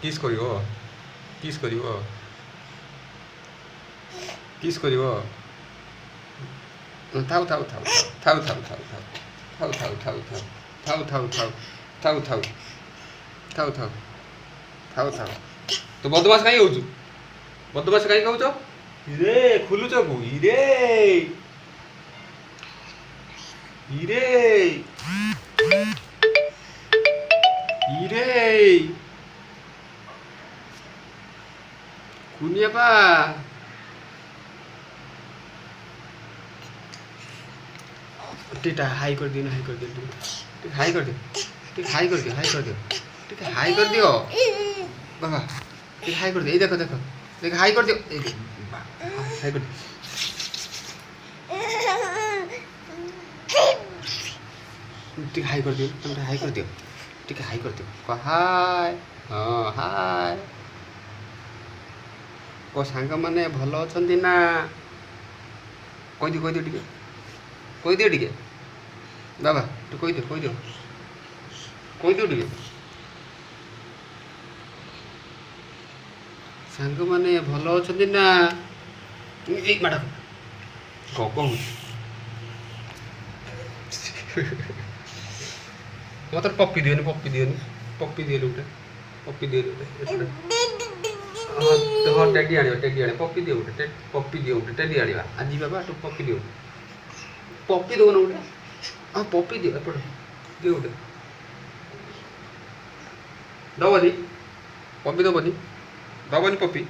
किस करिवो किस करिवो किस करिवो थाउ थाउ थाउ थाउ थाउ थाउ थाउ थाउ थाउ थाउ थाउ थाउ थाउ थाउ थाउ थाउ थाउ थाउ तो बदमाश कहीं होचु बदमाश कहीं कहूच इरे खुलुच को इरे इरे इरे कुनिया पा टीटा हाई कर दियो हाई कर दियो हाई कर दियो हाई कर दियो हाई कर दियो हाई कर दियो बाबा हाई कर दियो ये देखो देखो देखो हाई कर दियो हाई कर दियो हाई कर दियो तुम हाई कर दियो हाई कर दियो हाय हाँ हाय को सांग मैंने भल अच्छा ना कहीदियो कहीदियो टे बाबा तू कहीदियो टे सांग मैंने भल अच्छा ना मैडम कौन मतलब पप्पी दियो पप्पी दियो गोटे पप्पी दियो हाँ टेडी आने पप्पी दियो गोटे टेडी आने आज बाबा तू पप्पी दियो पप्पी दो ना गोटे हाँ पप्पी दियो एपटे दियो गोटे दबनी पप्पी दबनी दबनी पप्पी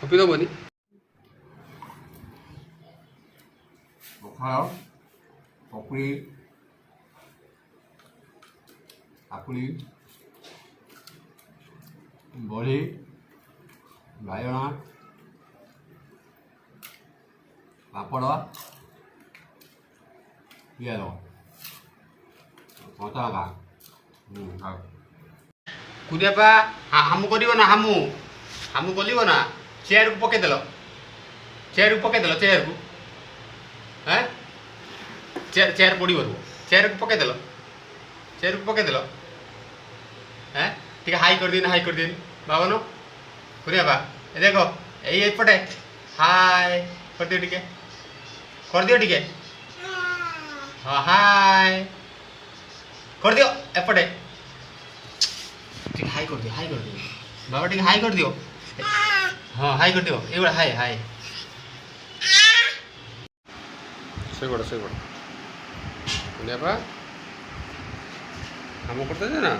पप्पी दबनी पखाଳ ପକୁଡ଼ି କାକୁଡ଼ି ବଢ଼ି ବାଇଗଣ ପାପଡ଼ ପିଆଜ କଞ୍ଚା ଲଙ୍କା कुनियापा हामु कर ना हामु कर ना चेयर को पकईदेल चेयर को हैं चेयर पड़ो चेयर को पकईदेल हैं ठीक हाई कर दिए बाबन कुनियापा ए देखो यपटे हाय कर दियो टिके हाँ हाय कर दियो एपटे हाई कर दियो बाबा टे हाई कर दियो हाँ हाई कर दियो ये हाई हाई से कुनियापा हम करते ना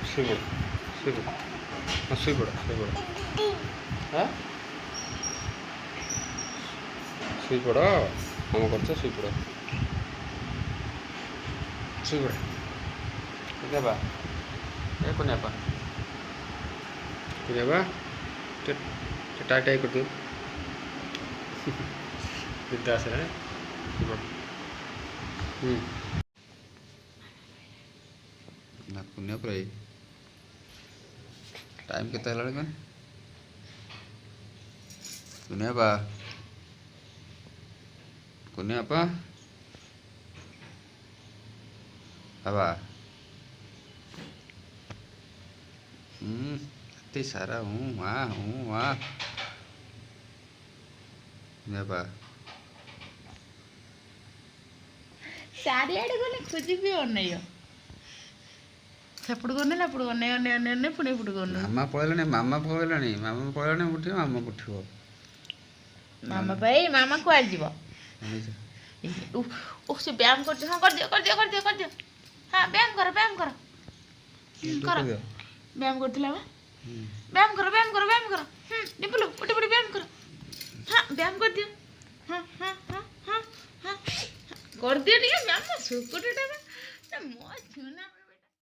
शुईपड़ हाँ शुईपड़ हम कर शुईपड़ कुनियापा ए कुनियापा टाई टाई कर दियो निद्रा आसे ना कुनियापा टाइम के कुनियापा बाबा इतने सारा हूँ वहाँ कुनियापा चारिआडे गले खोजिकी अनैय सेपट गने लापट अनै अनै अनै अनै पुणी एपट गने मामा पळेलानी उठियो मामा उठियो मामा भाई मामा को आज जीव ओ से व्यायाम कर हाँ कर दियो हाँ व्यायाम कर व्यायाम करथिला व्यायाम कर निपुलु उठी व्यायाम कर हाँ व्यायाम कर दियो हाँ कर दियो टिके व्यायाम सुकुटीटा मो छुना